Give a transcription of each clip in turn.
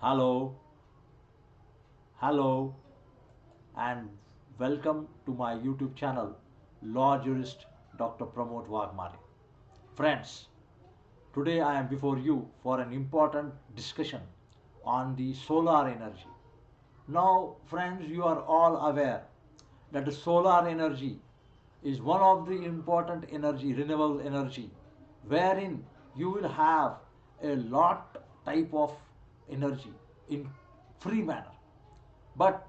Hello, hello, and welcome to my YouTube channel, Law Jurist Dr. Pramod Wagmare. Friends, today I am before you for an important discussion on the solar energy. Now, friends, you are all aware that the solar energy is one of the important energy, renewable energy, wherein you will have a lot type of energy in free manner. But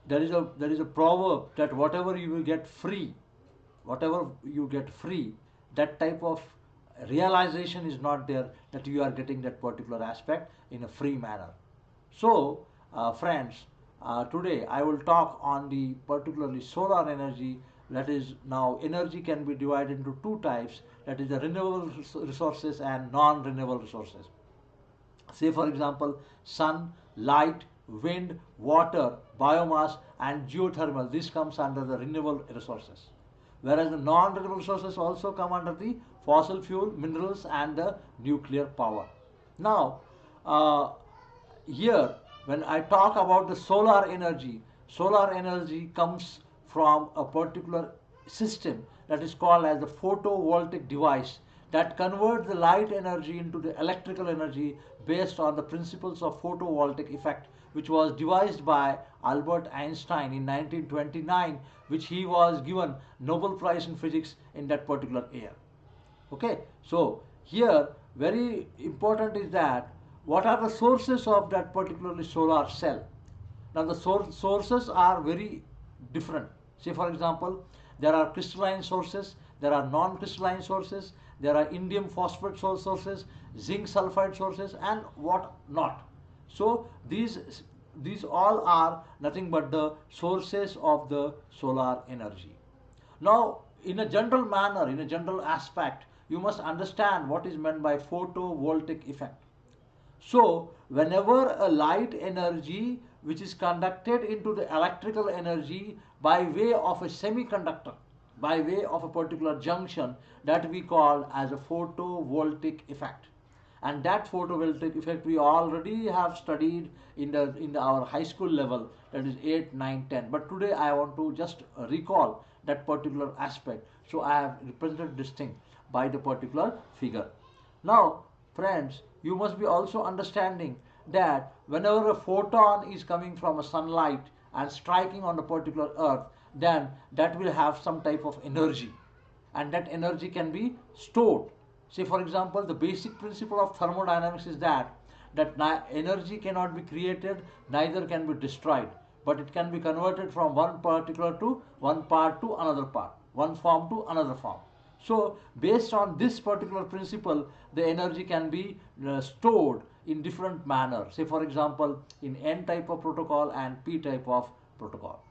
there is a proverb that whatever you get free, that type of realization is not there that you are getting that particular aspect in a free manner. So, friends, today I will talk on the particularly solar energy. That is, now energy can be divided into two types, that is the renewable resources and non-renewable resources. Say for example, sun, light, wind, water, biomass and geothermal. This comes under the renewable resources. Whereas the non-renewable resources also come under the fossil fuel, minerals and the nuclear power. Now, uh, here when I talk about the solar energy comes from a particular system that is called as the photovoltaic device that converts the light energy into the electrical energy based on the principles of photovoltaic effect, which was devised by Albert Einstein in 1929, which he was given Nobel Prize in Physics in that particular year. Okay, so here very important is that what are the sources of that particularly solar cell. Now the sources are very different. Say for example, there are crystalline sources, there are non-crystalline sources, there are indium phosphate sources, zinc sulfide sources and what not. So these all are nothing but the sources of the solar energy. Now, in a general manner, in a general aspect, you must understand what is meant by photovoltaic effect. So, whenever a light energy which is conducted into the electrical energy by way of a semiconductor, by way of a particular junction, that we call as a photovoltaic effect. And that photovoltaic effect we already have studied in our high school level, that is 8, 9, 10. But today I want to just recall that particular aspect. So I have represented this thing by the particular figure. Now, friends, you must be also understanding that whenever a photon is coming from a sunlight and striking on a particular earth, then that will have some type of energy, and that energy can be stored. Say for example, the basic principle of thermodynamics is that energy cannot be created, neither can be destroyed, but it can be converted from one particular to one part to another part, one form to another form. So based on this particular principle, the energy can be stored in different manner. Say for example, in N type of protocol and P type of protocol.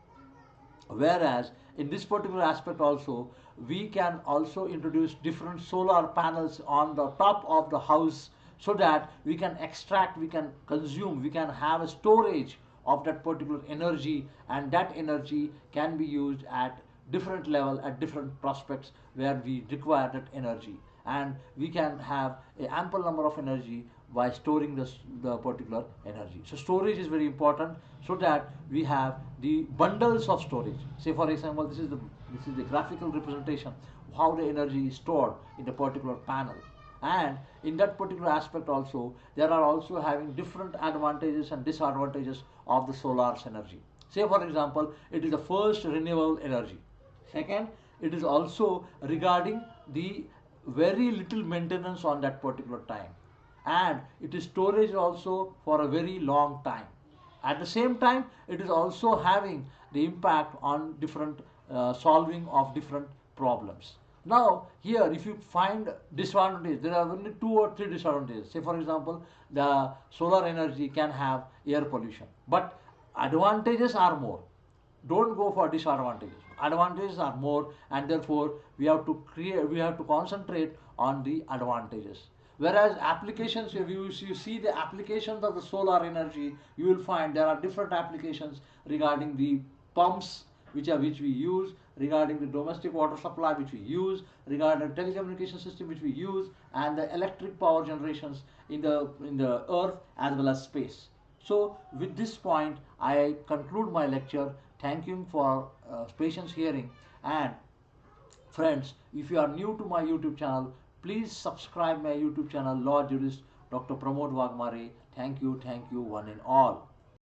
Whereas in this particular aspect also, we can also introduce different solar panels on the top of the house, so that we can extract, we can consume, we can have a storage of that particular energy, and that energy can be used at different level, at different prospects where we require that energy, and we can have a ample number of energy by storing the particular energy. So storage is very important, so that we have the bundles of storage. Say for example, this is the graphical representation of how the energy is stored in a particular panel. And in that particular aspect also, there are also having different advantages and disadvantages of the solar's energy. Say for example, it is the first renewable energy. Second, it is also regarding the very little maintenance on that particular time, and it is storage also for a very long time. At the same time, it is also having the impact on different solving of different problems. Now here, if you find disadvantages, there are only two or three disadvantages. Say for example, the solar energy can have air pollution, but advantages are more. Don't go for disadvantages. Advantages are more, and therefore we have to concentrate on the advantages. Whereas applications, if you see the applications of the solar energy, you will find there are different applications regarding the pumps which we use, regarding the domestic water supply which we use, regarding the telecommunication system which we use, and the electric power generations in the earth as well as space. So with this point, I conclude my lecture. Thank you for patience hearing. And friends, if you are new to my YouTube channel, please subscribe my YouTube channel, Law Jurist Dr. Pramod Wagmare. Thank you, one and all.